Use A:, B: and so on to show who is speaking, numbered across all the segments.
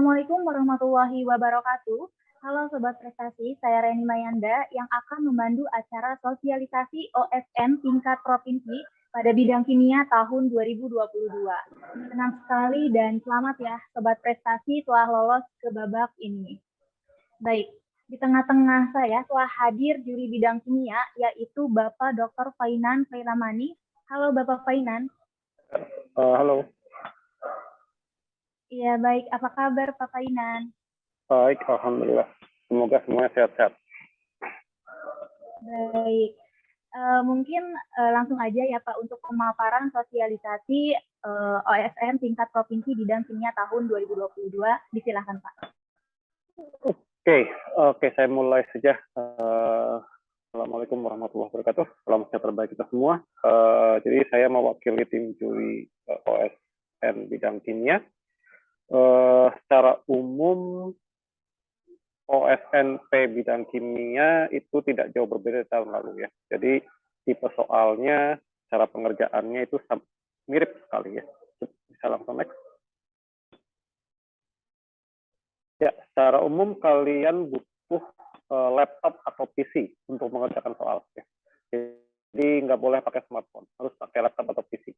A: Assalamualaikum warahmatullahi wabarakatuh. Halo Sobat Prestasi, saya Reni Mayanda yang akan memandu acara sosialisasi OSN tingkat provinsi pada bidang kimia tahun 2022. Senang sekali dan selamat ya Sobat Prestasi telah lolos ke babak ini. Baik, di tengah-tengah saya telah hadir juri bidang kimia yaitu Bapak Dr. Fainan Pairamani. Halo Bapak Fainan.
B: Halo.
A: Iya baik, apa kabar Pak Fainan?
B: Baik, alhamdulillah. Semoga semuanya sehat-sehat.
A: Baik, mungkin langsung aja ya Pak untuk pemaparan sosialisasi OSN tingkat provinsi bidang kimia tahun 2022. Disilahkan Pak.
B: Oke, saya mulai saja. Assalamualaikum warahmatullahi wabarakatuh. Salam sejahtera bagi kita semua. Jadi saya mewakili tim juri OSN bidang kimia. Secara umum OSNP bidang kimia itu tidak jauh berbeda dari tahun lalu ya. Jadi tipe soalnya, cara pengerjaannya itu mirip sekali ya. Bisa langsung next. Ya, secara umum kalian butuh laptop atau PC untuk mengerjakan soal. Ya. Jadi nggak boleh pakai smartphone, harus pakai laptop atau PC.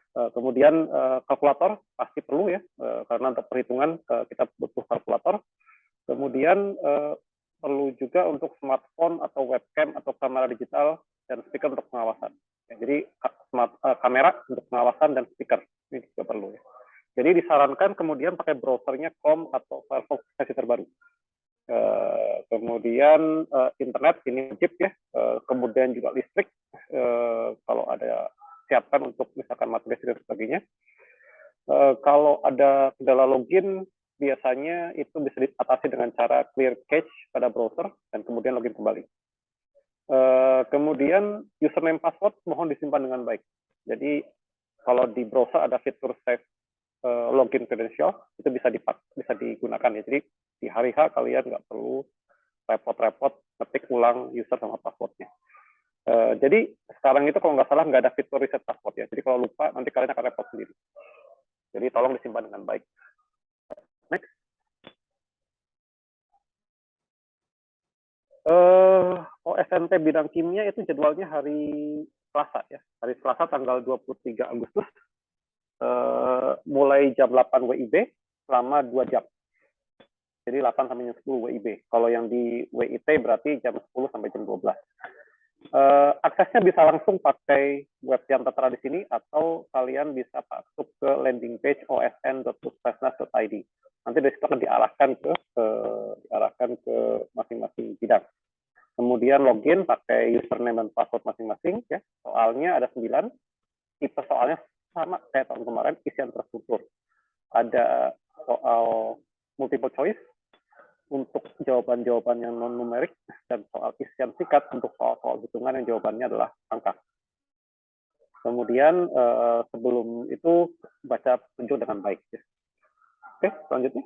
B: Kemudian kalkulator pasti perlu ya, karena untuk perhitungan kita butuh kalkulator. Kemudian perlu juga untuk smartphone atau webcam atau kamera digital dan speaker untuk pengawasan. Ya, jadi kamera untuk pengawasan dan speaker ini juga perlu ya. Jadi disarankan kemudian pakai browsernya Chrome atau Firefox versi terbaru. Kemudian internet ini wajib ya. Kemudian juga listrik kalau ada siapkan untuk misalkan materi dan sebagainya. Kalau ada kendala login biasanya itu bisa diatasi dengan cara clear cache pada browser dan kemudian login kembali. Kemudian username password mohon disimpan dengan baik. Jadi kalau di browser ada fitur save login credential itu bisa digunakan ya. Jadi di hari H kalian nggak perlu repot-repot ketik ulang user sama passwordnya. Jadi sekarang itu kalau nggak salah nggak ada fitur reset password ya. Jadi kalau lupa nanti kalian akan repot sendiri. Jadi tolong disimpan dengan baik. Next. OSNP bidang kimia itu jadwalnya hari Selasa ya. Hari Selasa tanggal 23 Agustus. Mulai jam 8 WIB selama 2 jam. Jadi 8 sampai jam 10 WIB. Kalau yang di WIT berarti jam 10 sampai jam 12. Aksesnya bisa langsung pakai web yang tertera di sini atau kalian bisa masuk ke landing page osn.puskesmas.id. Nanti dari situ akan diarahkan ke masing-masing bidang. Kemudian login pakai username dan password masing-masing ya. Soalnya ada 9. Tipe soalnya sama kayak tahun kemarin, isian terstruktur. Ada soal multiple choice untuk jawaban-jawaban yang non-numerik dan soal isian singkat untuk soal-soal hitungan yang jawabannya adalah angka. Kemudian sebelum itu baca petunjuk dengan baik. Ya. Oke, selanjutnya.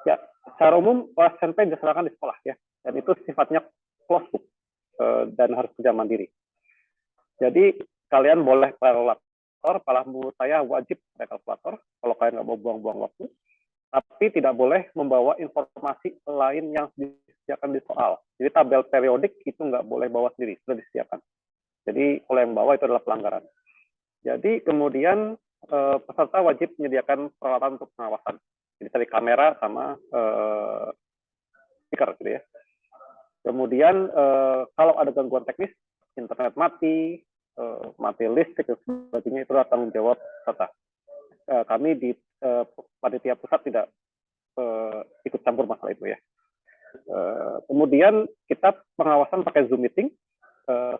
B: Ya, secara umum OSNP dilaksanakan di sekolah ya, dan itu sifatnya closed book dan harus kerja mandiri. Jadi kalian boleh kalkulator, malah menurut saya wajib pakai kalkulator kalau kalian nggak mau buang-buang waktu. Tapi tidak boleh membawa informasi lain yang disediakan di soal. Jadi tabel periodik itu nggak boleh bawa sendiri, sudah disediakan. Jadi kalau yang bawa itu adalah pelanggaran. Jadi kemudian peserta wajib menyediakan peralatan untuk pengawasan. Jadi dari kamera sama speaker gitu ya. Kemudian kalau ada gangguan teknis, internet mati, mati listrik dan sebagainya, itu adalah tanggung jawab peserta. Kami di panitia pusat tidak ikut campur masalah itu ya. Kemudian kita pengawasan pakai Zoom meeting,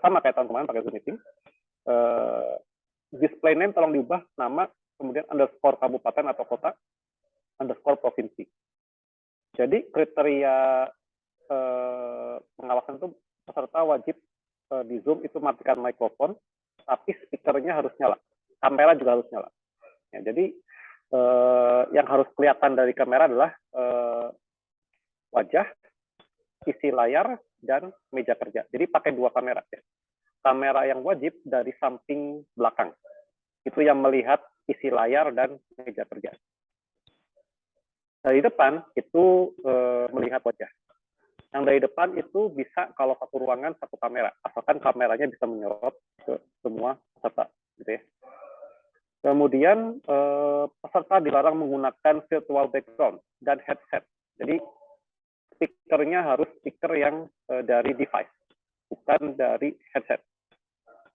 B: sama kayak tahun kemarin pakai Zoom meeting. Display name tolong diubah nama, kemudian underscore kabupaten atau kota, underscore provinsi. Jadi kriteria pengawasan itu peserta wajib di Zoom itu matikan mikrofon, tapi speakernya harus nyala, kamera juga harus nyala. Ya, jadi yang harus kelihatan dari kamera adalah wajah, isi layar, dan meja kerja. Jadi pakai 2 kamera. Ya. Kamera yang wajib dari samping belakang. Itu yang melihat isi layar dan meja kerja. Dari depan itu melihat wajah. Yang dari depan itu bisa kalau satu ruangan satu kamera, asalkan kameranya bisa menyorot ke semua peserta, gitu ya. Kemudian peserta dilarang menggunakan virtual background dan headset. Jadi speakernya harus speaker yang dari device, bukan dari headset.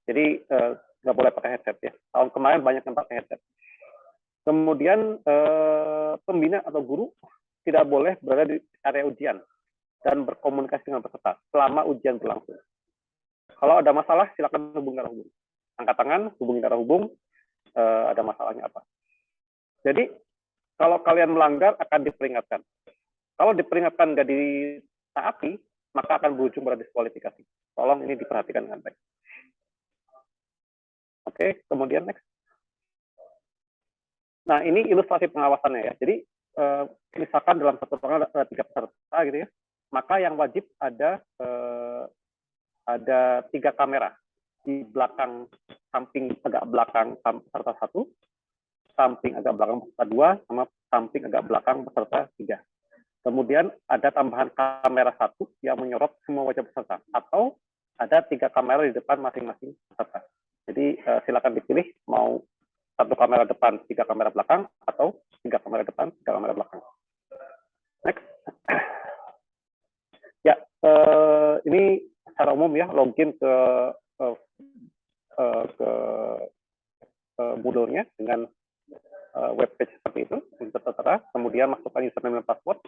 B: Jadi nggak boleh pakai headset ya. Tahun kemarin banyak yang pakai headset. Kemudian pembina atau guru tidak boleh berada di area ujian dan berkomunikasi dengan peserta selama ujian berlangsung. Kalau ada masalah, silakan hubungi arah hubung. Angkat tangan, hubungi arah hubung, ada masalahnya apa. Jadi, kalau kalian melanggar, akan diperingatkan. Kalau diperingatkan nggak ditaati, maka akan berujung pada diskualifikasi. Tolong ini diperhatikan dengan baik. Oke, kemudian next. Nah, ini ilustrasi pengawasannya ya. Jadi, misalkan dalam satu ruangan ada 3 peserta gitu ya, maka yang wajib ada 3 kamera di belakang, samping agak belakang peserta 1, samping agak belakang peserta 2, sama samping agak belakang peserta 3. Kemudian ada tambahan kamera 1 yang menyorot semua wajah peserta, atau ada 3 kamera di depan masing-masing peserta. Jadi silakan dipilih mau 1 kamera depan, 3 kamera belakang, atau 3 kamera depan, 3 kamera belakang. Next. Ya, ini secara umum ya, login ke Moodle-nya dengan webpage seperti itu, tertera, kemudian masukkan username dan password.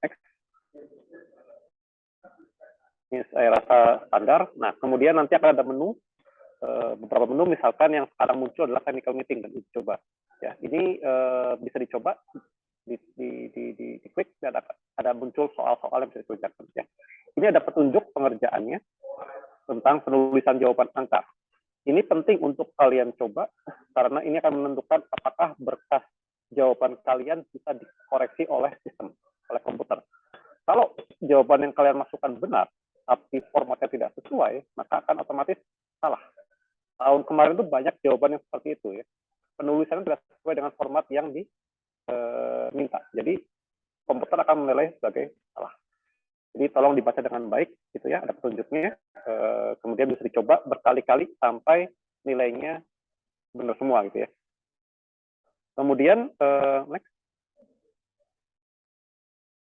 B: Next. Ini saya rasa standar. Nah, kemudian nanti akan ada menu, beberapa menu, misalkan yang sekarang muncul adalah technical meeting dan uji coba. Ya, ini bisa dicoba, diklik, dan ada muncul soal-soal yang bisa dikerjakan. Ya. Ini ada petunjuk pengerjaannya tentang penulisan jawaban angka. Ini penting untuk kalian coba, karena ini akan menentukan apakah berkas jawaban kalian bisa dikoreksi oleh sistem, oleh komputer. Kalau jawaban yang kalian masukkan benar, tapi formatnya tidak sesuai, maka akan otomatis salah. Tahun kemarin itu banyak jawaban yang seperti itu ya. Penulisannya tidak sesuai dengan format yang diminta. Jadi komputer akan menilai sebagai salah. Jadi tolong dibaca dengan baik, gitu ya, ada petunjuknya. Kemudian bisa dicoba berkali-kali sampai nilainya benar semua, gitu ya. Kemudian next.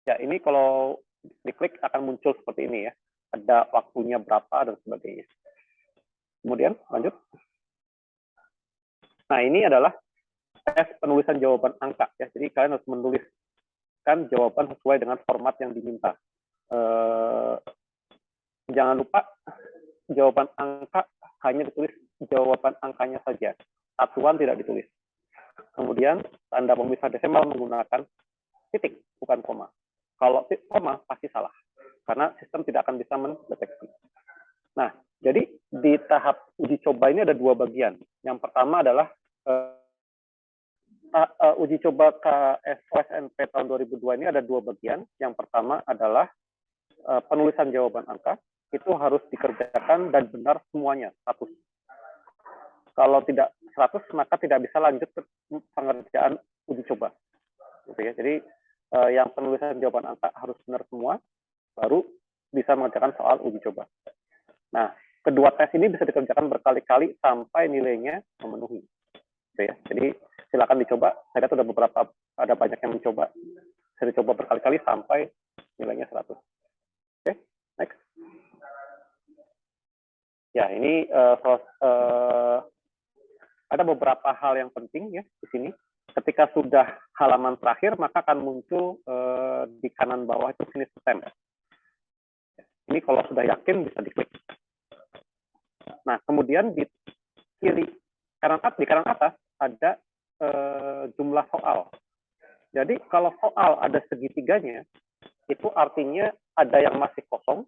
B: Ya, ini kalau diklik akan muncul seperti ini ya. Ada waktunya berapa dan sebagainya. Kemudian lanjut. Nah, ini adalah tes penulisan jawaban angka ya. Jadi kalian harus menuliskan jawaban sesuai dengan format yang diminta. Jangan lupa jawaban angka hanya ditulis jawaban angkanya saja. Satuan tidak ditulis. Kemudian tanda pemisah desimal menggunakan titik, bukan koma. Kalau koma pasti salah, karena sistem tidak akan bisa mendeteksi. Nah, jadi di tahap uji coba ini ada 2 bagian. Yang pertama adalah uji coba KSOSNP tahun 2002 ini ada 2 bagian. Yang pertama adalah penulisan jawaban angka, itu harus dikerjakan dan benar semuanya, 100. Kalau tidak 100, maka tidak bisa lanjut ke pengerjaan uji coba. Gitu ya. Jadi yang penulisan jawaban angka harus benar semua, baru bisa mengerjakan soal uji coba. Nah, kedua tes ini bisa dikerjakan berkali-kali sampai nilainya memenuhi. Gitu ya. Jadi silakan dicoba. Saya lihat ada banyak yang mencoba. Saya dicoba berkali-kali sampai nilainya 100. Oke, next. Ya, ini ada beberapa hal yang penting ya di sini. Ketika sudah halaman terakhir, maka akan muncul di kanan bawah itu finish attempt. Ini kalau sudah yakin bisa diklik. Nah, kemudian di kanan atas ada jumlah soal. Jadi kalau soal ada segitiganya, itu artinya ada yang masih kosong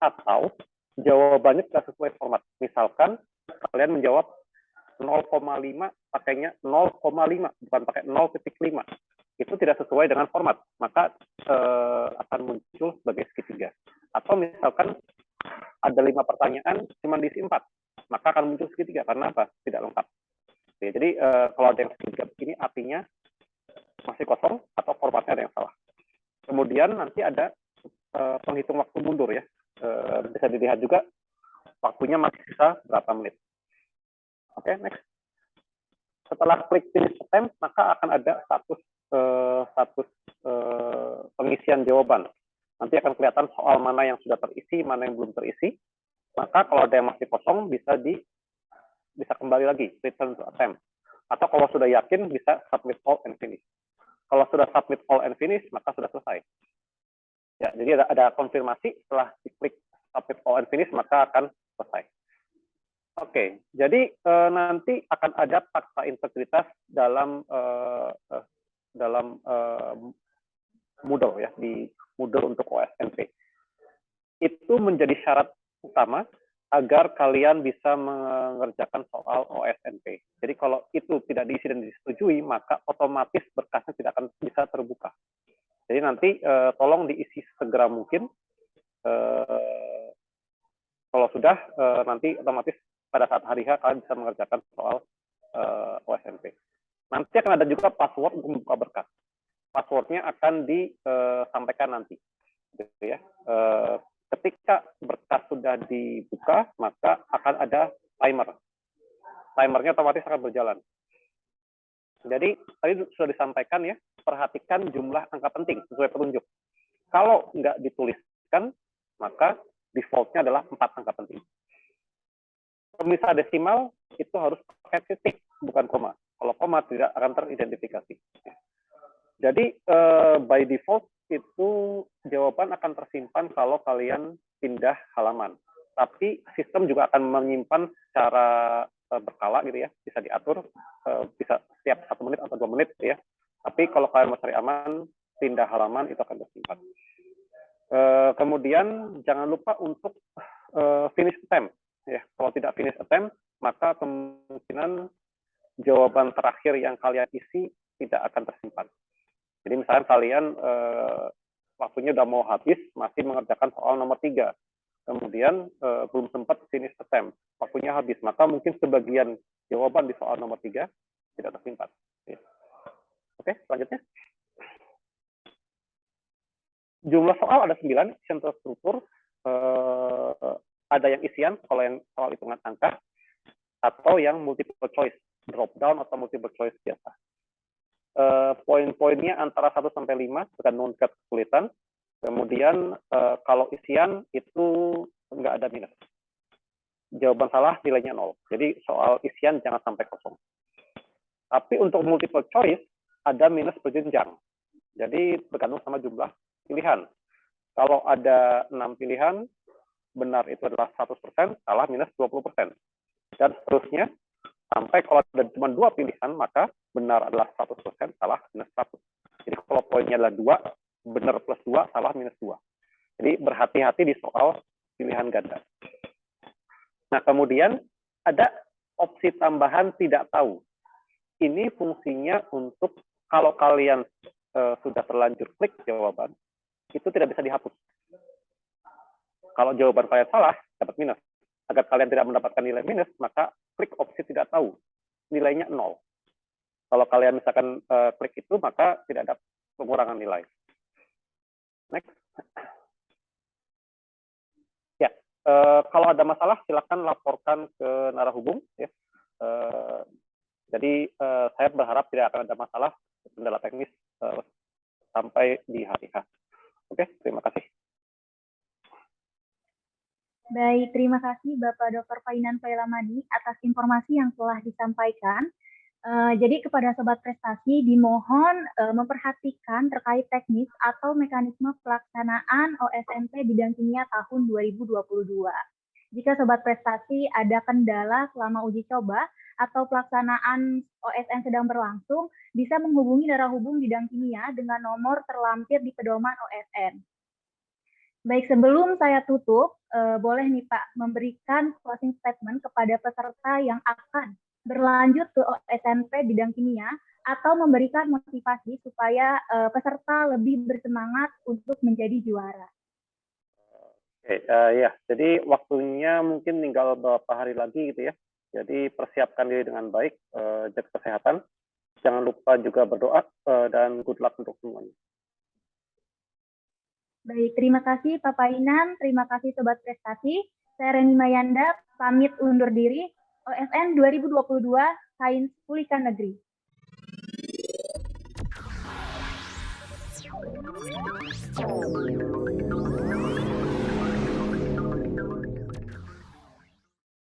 B: atau jawabannya tidak sesuai format. Misalkan kalian menjawab 0,5 pakainya 0,5 bukan pakai 0,5. Itu tidak sesuai dengan format, maka akan muncul sebagai segitiga. Atau misalkan ada 5 pertanyaan cuma diisi 4, maka akan muncul segitiga karena apa? Tidak lengkap. Jadi kalau ada yang segitiga begini artinya masih kosong atau formatnya ada yang salah. Kemudian nanti ada penghitung waktu mundur ya. Bisa dilihat juga waktunya masih sisa berapa menit. Oke, next. Setelah klik finish attempt, maka akan ada status pengisian jawaban. Nanti akan kelihatan soal mana yang sudah terisi, mana yang belum terisi. Maka kalau ada yang masih kosong bisa kembali lagi return to attempt. Atau kalau sudah yakin bisa submit all and finish. Kalau sudah submit all and finish, maka sudah selesai. Ya, jadi ada konfirmasi setelah diklik submit all and finish, maka akan selesai. Oke, jadi nanti akan ada fakta integritas dalam Moodle ya, di Moodle untuk OSNP. Itu menjadi syarat utama agar kalian bisa mengerjakan soal OSNP. Jadi kalau itu tidak diisi dan disetujui, maka otomatis berkasnya tidak akan bisa terbuka. Jadi nanti tolong diisi segera mungkin. Kalau sudah, nanti otomatis pada saat hari H kalian bisa mengerjakan soal OSNP. Nanti akan ada juga password untuk membuka berkas. Passwordnya akan disampaikan nanti. Gitu ya. Ketika berkas sudah dibuka, maka akan ada timer. Timernya otomatis akan berjalan. Jadi tadi sudah disampaikan ya, perhatikan jumlah angka penting sesuai petunjuk. Kalau nggak dituliskan, maka defaultnya adalah 4 angka penting. Pemisah desimal itu harus pakai titik, bukan koma. Kalau koma tidak akan teridentifikasi. Jadi by default itu jawaban akan tersimpan kalau kalian pindah halaman. Tapi sistem juga akan menyimpan secara berkala gitu ya, bisa diatur, bisa setiap 1 menit atau 2 menit gitu ya. Tapi kalau kalian mau cari aman, pindah halaman itu akan tersimpan. Kemudian jangan lupa untuk finish attempt. Ya, kalau tidak finish attempt, maka kemungkinan jawaban terakhir yang kalian isi tidak akan tersimpan. Jadi misalnya kalian waktunya udah mau habis, masih mengerjakan soal nomor 3. Kemudian belum sempat finish attempt, waktunya habis. Maka mungkin sebagian jawaban di soal nomor 3 tidak tersimpan. Ya. Oke, selanjutnya. Jumlah soal ada 9, isian terstruktur. Ada yang isian, kalau yang soal hitungan angka, atau yang multiple choice, drop down atau multiple choice biasa. Poin-poinnya antara 1 sampai 5, tergantung tingkat kesulitan. Kemudian kalau isian itu nggak ada minus. Jawaban salah nilainya 0. Jadi soal isian jangan sampai kosong. Tapi untuk multiple choice ada minus berjenjang. Jadi bergantung sama jumlah pilihan. Kalau ada 6 pilihan, benar itu adalah 100%, salah minus 20%. Dan seterusnya, sampai kalau ada cuma 2 pilihan, maka benar adalah 100%, salah minus 100. Jadi kalau poinnya adalah 2, benar plus 2, salah minus 2. Jadi berhati-hati di soal pilihan ganda. Nah, kemudian ada opsi tambahan tidak tahu. Ini fungsinya untuk kalau kalian sudah terlanjur klik jawaban, itu tidak bisa dihapus. Kalau jawaban kalian salah, dapat minus. Agar kalian tidak mendapatkan nilai minus, maka klik opsi tidak tahu. Nilainya 0. Kalau kalian misalkan klik itu, maka tidak ada pengurangan nilai. Next. Ya, kalau ada masalah, silakan laporkan ke narahubung. Ya. Jadi saya berharap tidak akan ada masalah kendala teknis sampai di hari H. Oke, terima kasih.
A: Baik, terima kasih Bapak Dr. Fainan Failamani atas informasi yang telah disampaikan. Jadi kepada Sobat Prestasi dimohon memperhatikan terkait teknis atau mekanisme pelaksanaan OSNP bidang kimia tahun 2022. Jika Sobat Prestasi ada kendala selama uji coba atau pelaksanaan OSN sedang berlangsung, bisa menghubungi narahubung bidang kimia dengan nomor terlampir di pedoman OSN. Baik, sebelum saya tutup, boleh nih Pak memberikan closing statement kepada peserta yang akan berlanjut ke OSNP bidang kimia atau memberikan motivasi supaya peserta lebih bersemangat untuk menjadi juara.
B: Oke, ya, jadi waktunya mungkin tinggal beberapa hari lagi gitu ya. Jadi persiapkan diri dengan baik, jaga kesehatan. Jangan lupa juga berdoa, dan good luck untuk semuanya.
A: Baik, terima kasih Pak Painan, terima kasih Sobat Prestasi. Saya Reni Mayanda, pamit undur diri. OSN 2022, Sains Pulihkan Negeri.